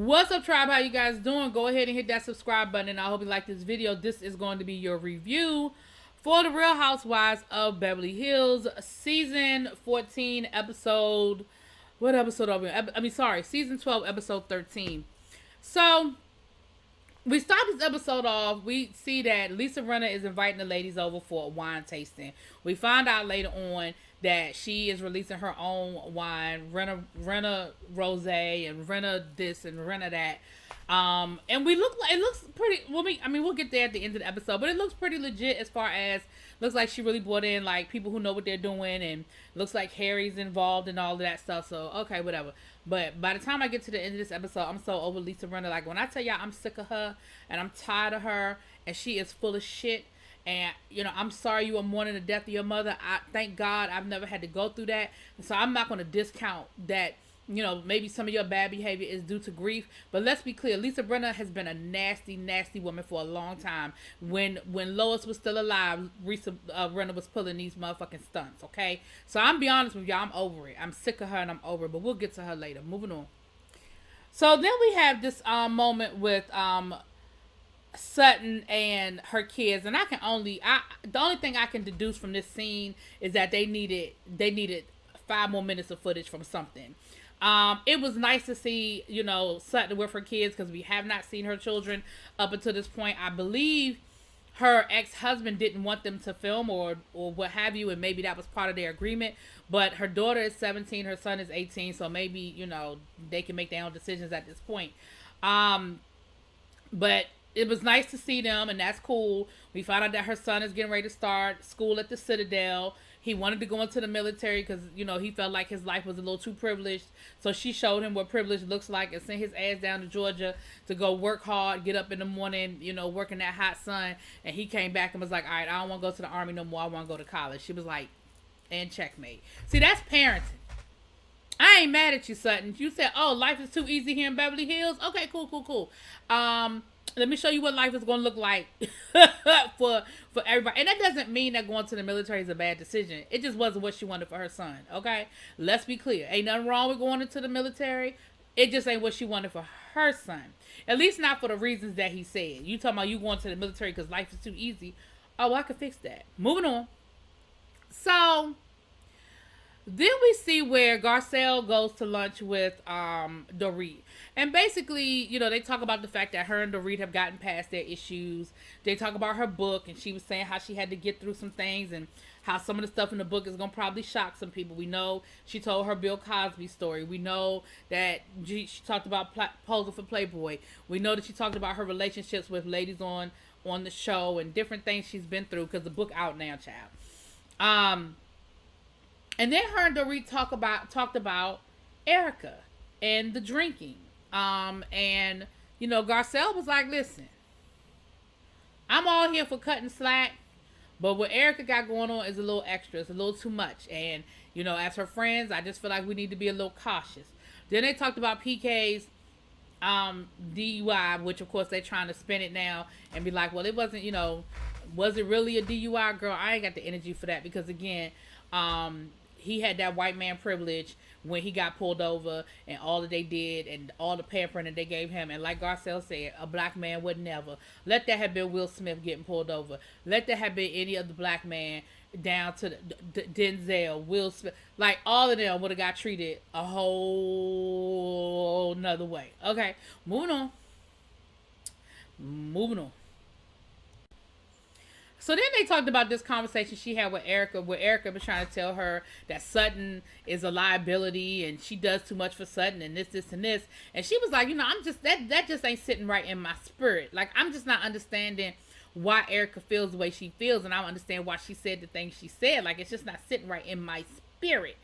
What's up, tribe? How you guys doing? Go ahead and hit that subscribe button, and I hope you like this video. This is going to be your review for the Real Housewives of Beverly Hills, season 14, episode. What episode are we? Season 12, episode 13. So we start this episode off. We see that Lisa Rinna is inviting the ladies over for a wine tasting. We find out later on that she is releasing her own wine, Rinna Rosé and Rinna this and Rinna that. And we look like, it looks pretty, we'll get there at the end of the episode, but it looks pretty legit as far as, looks like she really brought in like people who know what they're doing, and looks like Harry's involved and all of that stuff. So, okay, whatever. But by the time I get to the end of this episode, I'm so over Lisa Rinna. Like, when I tell y'all I'm sick of her and I'm tired of her and she is full of shit. And, you know, I'm sorry you were mourning the death of your mother. I thank God I've never had to go through that. So I'm not going to discount that, you know, maybe some of your bad behavior is due to grief. But let's be clear. Lisa Rinna has been a nasty, nasty woman for a long time. When Lois was still alive, Lisa Rinna was pulling these motherfucking stunts, okay? So I'm be honest with y'all. I'm over it. I'm sick of her and I'm over it. But we'll get to her later. Moving on. So then we have this moment with Sutton and her kids, and the only thing I can deduce from this scene is that they needed 5 more minutes of footage from something. It was nice to see, you know, Sutton with her kids, because we have not seen her children up until this point. I believe her ex-husband didn't want them to film or what have you, and maybe that was part of their agreement. But her daughter is 17, her son is 18, so maybe, you know, they can make their own decisions at this point. But it was nice to see them, and that's cool. We found out that her son is getting ready to start school at the Citadel. He wanted to go into the military because, you know, he felt like his life was a little too privileged. So she showed him what privilege looks like and sent his ass down to Georgia to go work hard, get up in the morning, you know, work in that hot sun. And he came back and was like, all right, I don't want to go to the Army no more. I want to go to college. She was like, and checkmate. See, that's parenting. I ain't mad at you, Sutton. You said, oh, life is too easy here in Beverly Hills. Okay, cool. Let me show you what life is going to look like for everybody. And that doesn't mean that going to the military is a bad decision. It just wasn't what she wanted for her son, okay? Let's be clear. Ain't nothing wrong with going into the military. It just ain't what she wanted for her son. At least not for the reasons that he said. You talking about you going to the military because life is too easy. Oh, I could fix that. Moving on. So then we see where Garcelle goes to lunch with Dorit. And basically, you know, they talk about the fact that her and Dorit have gotten past their issues. They talk about her book, and she was saying how she had to get through some things and how some of the stuff in the book is going to probably shock some people. We know she told her Bill Cosby story. We know that she talked about posing for Playboy. We know that she talked about her relationships with ladies on the show and different things she's been through, because the book out now, child. And then her and Dorit talked about Erica and the drinking. And, you know, Garcelle was like, listen, I'm all here for cutting slack, but what Erica got going on is a little extra. It's a little too much. And, you know, as her friends, I just feel like we need to be a little cautious. Then they talked about PK's DUI, which, of course, they're trying to spin it now and be like, well, it wasn't, you know, was it really a DUI? Girl, I ain't got the energy for that, because, again, he had that white man privilege when he got pulled over, and all that they did and all the pampering that they gave him. And like Garcelle said, a black man would never. Let that have been Will Smith getting pulled over. Let that have been any other black man, down to Denzel, Will Smith. Like, all of them would have got treated a whole nother way. Okay, moving on. So then they talked about this conversation she had with Erica, where Erica was trying to tell her that Sutton is a liability and she does too much for Sutton and this, and this. And she was like, you know, I'm just, that just ain't sitting right in my spirit. Like, I'm just not understanding why Erica feels the way she feels, and I don't understand why she said the things she said. Like, it's just not sitting right in my spirit.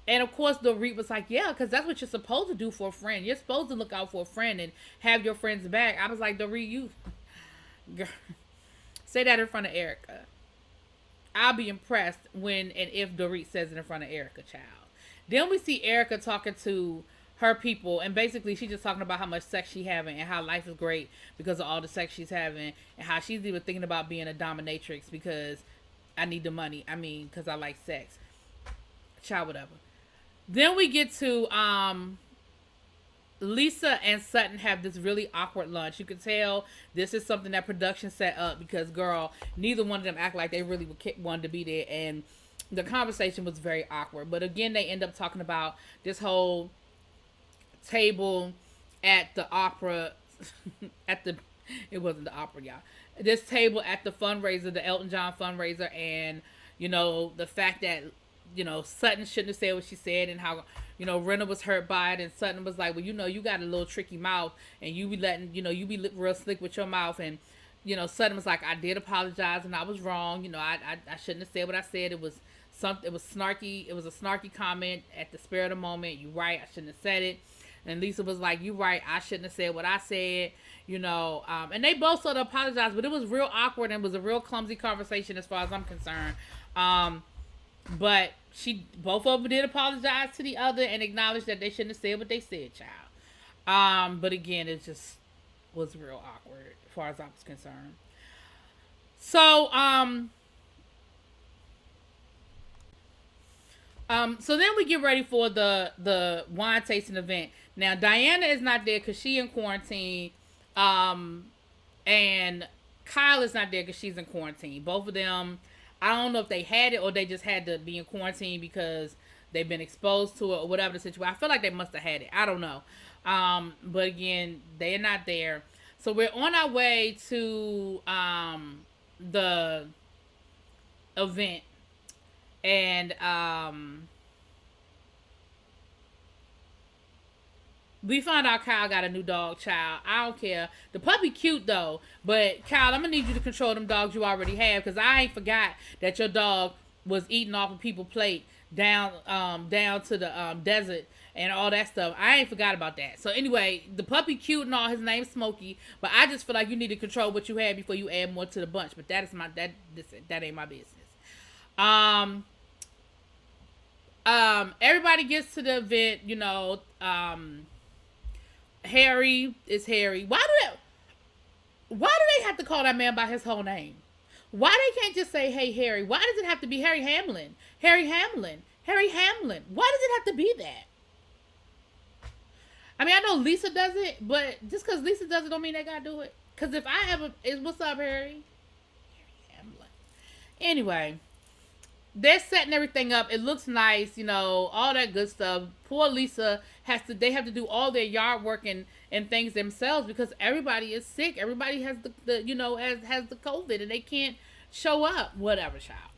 And, of course, Dorit was like, yeah, because that's what you're supposed to do for a friend. You're supposed to look out for a friend and have your friend's back. I was like, Dorit, you... Girl. Say that in front of Erica. I'll be impressed when and if Dorit says it in front of Erica, child. Then we see Erica talking to her people, and basically she's just talking about how much sex she's having and how life is great because of all the sex she's having, and how she's even thinking about being a dominatrix because I need the money. I mean, because I like sex. Child, whatever. Then we get to Lisa and Sutton have this really awkward lunch. You could tell this is something that production set up because, girl, neither one of them act like they really wanted to be there, and the conversation was very awkward. But again, they end up talking about this whole table at the opera, it wasn't the opera, y'all. This table at the fundraiser, the Elton John fundraiser, and the fact that Sutton shouldn't have said what she said, and how Renna was hurt by it, and Sutton was like, well, you got a little tricky mouth, and you be letting you be real slick with your mouth, and Sutton was like, I did apologize, and I was wrong. I shouldn't have said what I said. It was snarky. It was a snarky comment at the spur of the moment. You right, I shouldn't have said it. And Lisa was like, you right, I shouldn't have said what I said. And they both sort of apologized, but it was real awkward, and it was a real clumsy conversation as far as I'm concerned. But both of them did apologize to the other and acknowledge that they shouldn't have said what they said, child. But again, it just was real awkward as far as I was concerned. So, so then we get ready for the wine tasting event. Now, Diana is not there because she in quarantine. And Kyle is not there because she's in quarantine. Both of them, I don't know if they had it or they just had to be in quarantine because they've been exposed to it or whatever the situation. I feel like they must have had it. I don't know. But again, they're not there. So we're on our way to the event. And we found out Kyle got a new dog, child. I don't care. The puppy cute, though. But, Kyle, I'm going to need you to control them dogs you already have. Because I ain't forgot that your dog was eating off of people's plate down to the desert and all that stuff. I ain't forgot about that. So, anyway, the puppy cute and all. His name's Smokey. But I just feel like you need to control what you have before you add more to the bunch. But that ain't my business. Everybody gets to the event, Harry is Harry. Why do they have to call that man by his whole name? Why they can't just say, hey, Harry? Why does it have to be Harry Hamlin? Harry Hamlin. Harry Hamlin. Why does it have to be that? I mean, I know Lisa does it, but just because Lisa does it don't mean they gotta do it. Because if I ever, what's up, Harry? Harry Hamlin. Anyway, they're setting everything up. It looks nice, all that good stuff. Poor Lisa they have to do all their yard work and things themselves because everybody is sick. Everybody has has the COVID and they can't show up. Whatever, child.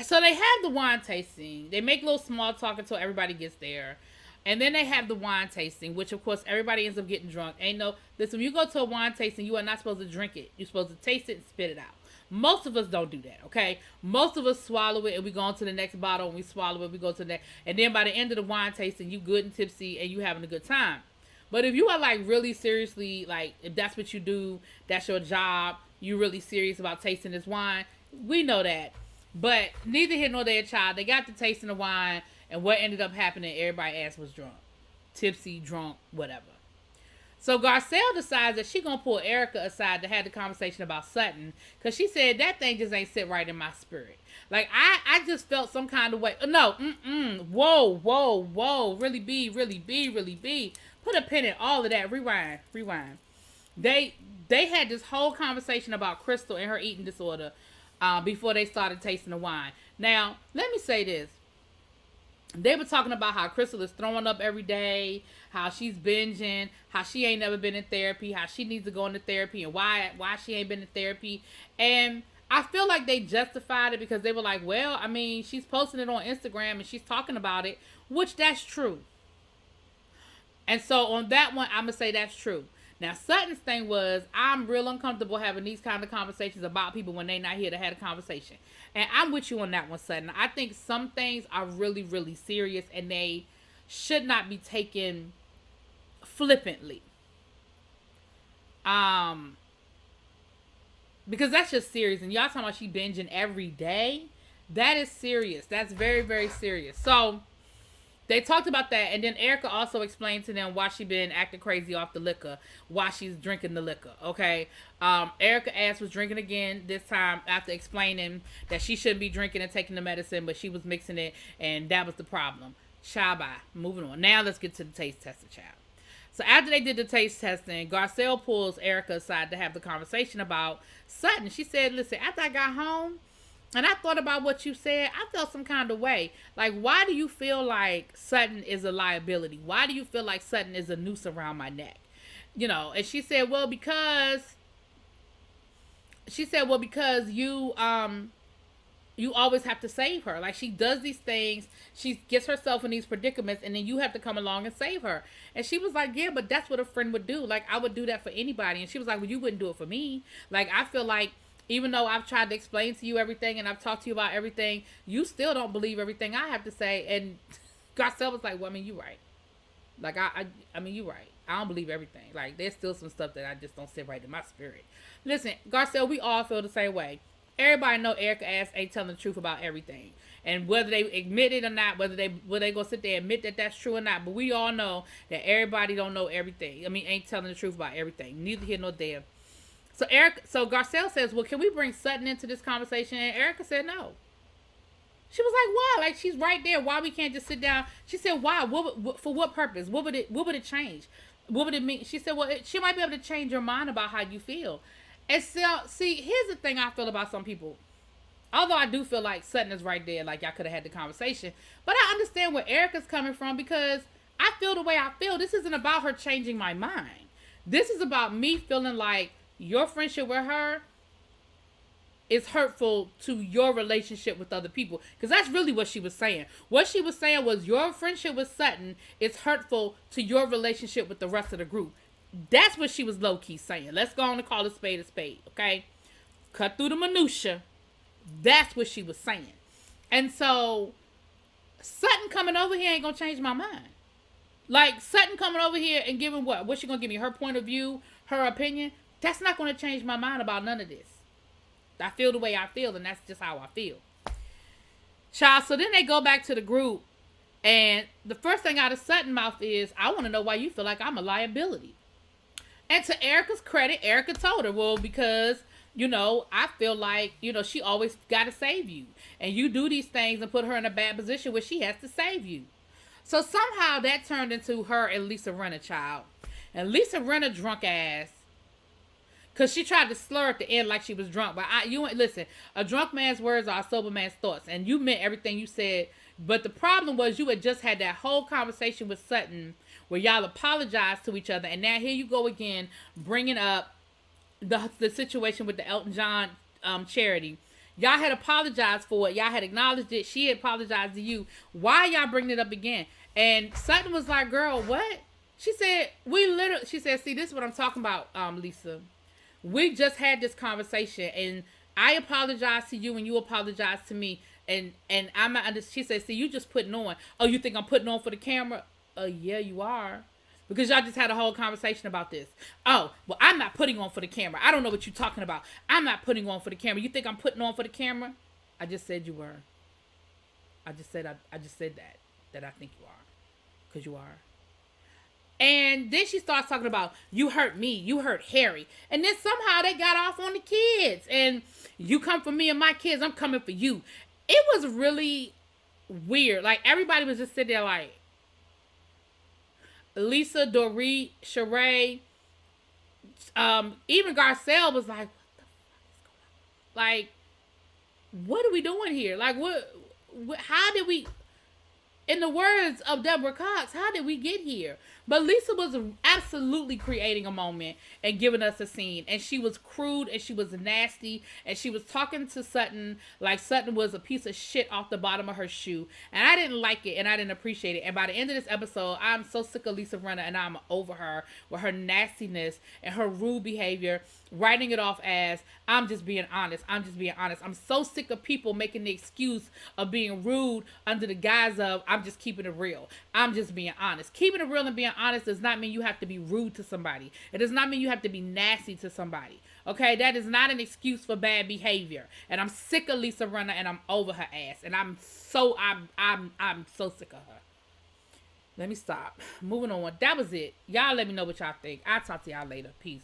So they have the wine tasting. They make a little small talk until everybody gets there. And then they have the wine tasting, which of course everybody ends up getting drunk. Listen, when you go to a wine tasting, you are not supposed to drink it. You're supposed to taste it and spit it out. Most of us don't do that, okay? Most of us swallow it and we go on to the next bottle and we swallow it, we go to the next. And then by the end of the wine tasting, you good and tipsy and you having a good time. But if you are like really seriously, like if that's what you do, that's your job, you really serious about tasting this wine, we know that. But neither here nor there, child. They got to tasting the wine. And what ended up happening, everybody ass was drunk. Tipsy, drunk, whatever. So Garcelle decides that she gonna pull Erica aside to have the conversation about Sutton. Because she said, that thing just ain't sit right in my spirit. Like, I just felt some kind of way. No, whoa. Really be. Put a pin in all of that. Rewind. They had this whole conversation about Crystal and her eating disorder before they started tasting the wine. Now, let me say this. They were talking about how Crystal is throwing up every day, how she's binging, how she ain't never been in therapy, how she needs to go into therapy, and why she ain't been in therapy. And I feel like they justified it because they were like, well, I mean, she's posting it on Instagram and she's talking about it, which that's true. And so on that one, I'm going to say that's true. Now, Sutton's thing was, I'm real uncomfortable having these kind of conversations about people when they're not here to have a conversation. And I'm with you on that one, Sutton. I think some things are really, really serious and they should not be taken flippantly. Because that's just serious. And y'all talking about she binging every day? That is serious. That's very, very serious. So they talked about that, and then Erica also explained to them why she been acting crazy off the liquor, why she's drinking the liquor, okay? Erica ass was drinking again this time after explaining that she shouldn't be drinking and taking the medicine, but she was mixing it, and that was the problem. Child, bye. Moving on. Now let's get to the taste tester, child. So after they did the taste testing, Garcelle pulls Erica aside to have the conversation about Sutton. She said, listen, after I got home and I thought about what you said, I felt some kind of way. Like, why do you feel like Sutton is a liability? Why do you feel like Sutton is a noose around my neck? You know, and she said, well, because you always have to save her. Like, she does these things, she gets herself in these predicaments, and then you have to come along and save her. And she was like, yeah, but that's what a friend would do. Like, I would do that for anybody. And she was like, well, you wouldn't do it for me. Like, I feel like even though I've tried to explain to you everything and I've talked to you about everything, you still don't believe everything I have to say. And Garcelle was like, well, I mean, you're right. Like, I mean, you're right. I don't believe everything. Like, there's still some stuff that I just don't sit right in my spirit. Listen, Garcelle, we all feel the same way. Everybody know Erica Ass ain't telling the truth about everything. And whether they admit it or not, whether they go sit there and admit that that's true or not, but we all know that everybody don't know everything. I mean, ain't telling the truth about everything. Neither here nor there. So Garcelle says, well, can we bring Sutton into this conversation? And Erica said no. She was like, why? Like, she's right there. Why we can't just sit down? She said, why? For what purpose? What would it change? What would it mean? She said, well, she might be able to change your mind about how you feel. And so, see, here's the thing I feel about some people. Although I do feel like Sutton is right there, like y'all could have had the conversation. But I understand where Erica's coming from because I feel the way I feel. This isn't about her changing my mind. This is about me feeling like your friendship with her is hurtful to your relationship with other people. Because that's really what she was saying. What she was saying was your friendship with Sutton is hurtful to your relationship with the rest of the group. That's what she was low-key saying. Let's go on and call a spade, okay? Cut through the minutia. That's what she was saying. And so, Sutton coming over here ain't gonna change my mind. Like, Sutton coming over here and giving what? What's she gonna give me? Her point of view? Her opinion? That's not gonna change my mind about none of this. I feel the way I feel, and that's just how I feel. Child, so then they go back to the group, and the first thing out of Sutton's mouth is, I want to know why you feel like I'm a liability. And to Erica's credit, Erica told her, well, because, you know, I feel like, you know, she always got to save you. And you do these things and put her in a bad position where she has to save you. So somehow that turned into her and Lisa Rinna, child. And Lisa Rinna drunk ass. Because she tried to slur at the end like she was drunk. But listen, a drunk man's words are a sober man's thoughts. And you meant everything you said. But the problem was you had just had that whole conversation with Sutton where y'all apologized to each other. And now here you go again, bringing up the situation with the Elton John charity. Y'all had apologized for it. Y'all had acknowledged it. She had apologized to you. Why y'all bringing it up again? And Sutton was like, girl, what? She said, she said, see, this is what I'm talking about, Lisa. We just had this conversation, and I apologized to you, and you apologized to me, and I'm not. She said, "See, you just putting on. Oh, you think I'm putting on for the camera? Yeah, you are, because y'all just had a whole conversation about this. Oh, well, I'm not putting on for the camera. I don't know what you're talking about. I'm not putting on for the camera. You think I'm putting on for the camera? I just said you were. I just said that I think you are, because you are." And then she starts talking about, you hurt me, you hurt Harry. And then somehow they got off on the kids. And you come for me and my kids, I'm coming for you. It was really weird. Like, everybody was just sitting there like, Lisa, Dorit, Sheree, even Garcelle was like, what the fuck is going on? Like, what are we doing here? Like, what how did we... In the words of Deborah Cox, how did we get here? But Lisa was absolutely creating a moment and giving us a scene. And she was crude and she was nasty. And she was talking to Sutton like Sutton was a piece of shit off the bottom of her shoe. And I didn't like it and I didn't appreciate it. And by the end of this episode, I'm so sick of Lisa Rinna and I'm over her with her nastiness and her rude behavior, writing it off as, I'm just being honest. I'm just being honest. I'm so sick of people making the excuse of being rude under the guise of, I'm just keeping it real. I'm just being honest. Keeping it real and being honest does not mean you have to be rude to somebody. It does not mean you have to be nasty to somebody. Okay? That is not an excuse for bad behavior. And I'm sick of Lisa Rinna and I'm over her ass. And I'm so sick of her. Let me stop. Moving on. That was it. Y'all let me know what y'all think. I'll talk to y'all later. Peace.